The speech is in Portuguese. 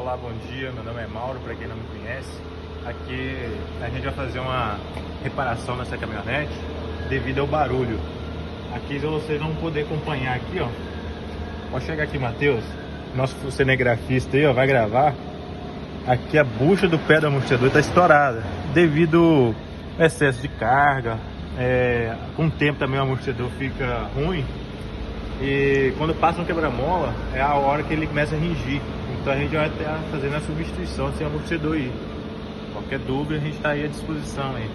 Olá, bom dia, meu nome é Mauro, para quem não me conhece. Aqui a gente vai fazer uma reparação nessa caminhonete devido ao barulho. Aqui vocês vão poder acompanhar aqui, ó. Pode chegar aqui, Matheus, nosso cinegrafista aí, ó, vai gravar. Aqui a bucha do pé do amortecedor está estourada devido ao excesso de carga. Com o tempo também o amortecedor fica ruim. E quando passa um quebra-mola, é a hora que ele começa a ringir. Então a gente vai estar fazendo a substituição desse amortecedor aí. Qualquer dúvida, a gente está aí à disposição aí.